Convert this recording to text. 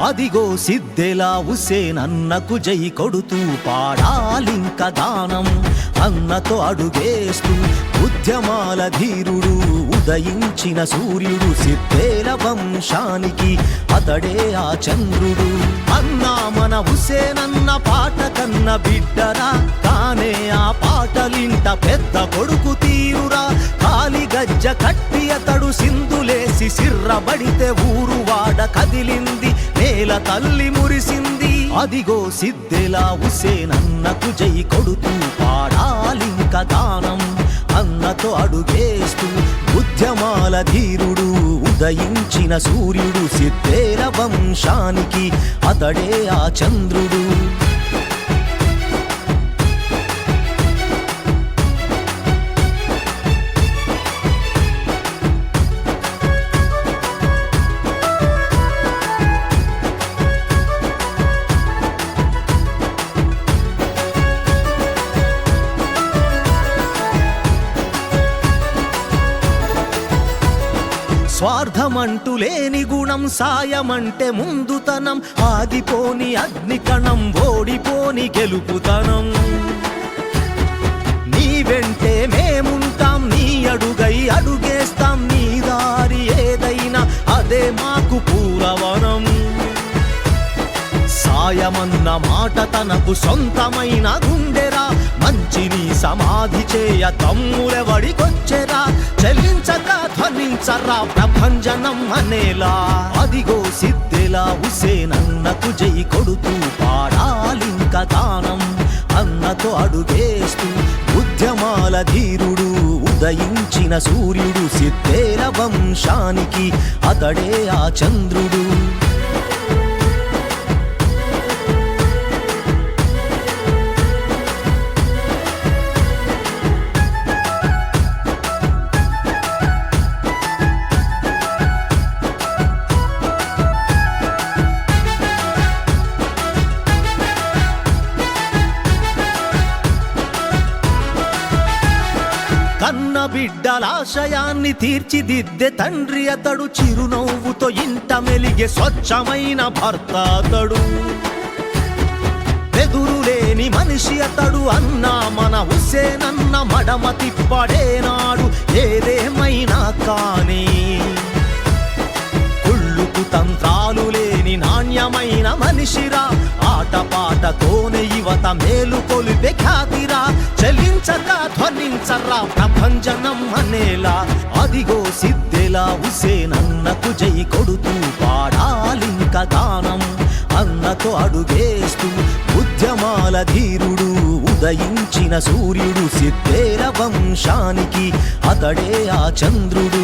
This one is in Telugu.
అదిగో సిద్దెలా హుస్సేన్ అన్నకు జై కొడుతూ పాడాలింక గానం అన్నతో అడుగేస్తూ ఉద్యమాల ధీరుడు ఉదయించిన సూర్యుడు సిద్దేల వంశానికి అతడే ఆ చంద్రుడు అన్నా మన హుస్సేన్ అన్న పాట కన్న బిడ్డరా కానే ఆ పాటలింట పెద్ద కొడుకు తీరురా కాలి గజ్జ కట్టి అతడు సింధులేసి సిర్రబడితే ఊరు వాడ కదిలింది నేల తల్లి మురిసింది అదిగో సిద్దెలా హుస్సేన్ అన్నకు జై కొడుతూ పాడాలింక గానం అన్నతో అడుగేస్తూ ఉద్యమాల ధీరుడు ఉదయించిన సూర్యుడు సిద్దేల వంశానికి అతడే ఆ చంద్రుడు స్వార్థమంటూ లేని గుణం సాయమంటే ముందుతనం ఆగిపోని అగ్నికణం ఓడిపోని గెలుపుతనం నీ వెంటే మేముంటాం నీ అడుగై అడుగేస్తాం నీ దారి ఏదైనా అదే మాకు పూలవనం సాయమన్న మాట తనకు సొంతమైన గుండెరా మంచిని సమాధి చేయ తమ్ములెవడికొచ్చెరా చెల్లించక ధ్వనించరా ప్రభంజనం అనేలా అదిగో సిద్దెలా హుస్సేన్ అన్నకు జై కొడుతూ పాడాలింక గానం అన్నతో అడుగేస్తూ ఉద్యమాల ధీరుడు ఉదయించిన సూర్యుడు సిద్దేల వంశానికి అతడే ఆ చంద్రుడు కన్న బిడ్డలాశయాన్ని తీర్చిదిద్దే తండ్రి అతడు చిరునవ్వుతో ఇంట మెలిగే స్వచ్ఛమైన భర్త అతడు ఎదురులేని మనిషి అతడు అన్నా మన హుస్సేన్ అన్న మడమ తిప్పడేనాడు ఏదేమైనా కానీ కుళ్ళుకు తంత్రాలు లేని నాణ్యమైన మనిషిరా ఆటపాటతోనే యువత మేలు కొలిపే ఖ్యాతిరా చెల్లించక ధ్వనించరా ప్రభంజనం అనేలా అదిగో సిద్దెలా హుస్సేన్ అన్నకు జై కొడుతూ పాడాలింక గానం అన్నతో అడుగేస్తూ ఉద్యమాల ధీరుడు ఉదయించిన సూర్యుడు సిద్దేల వంశానికి అతడే ఆ చంద్రుడు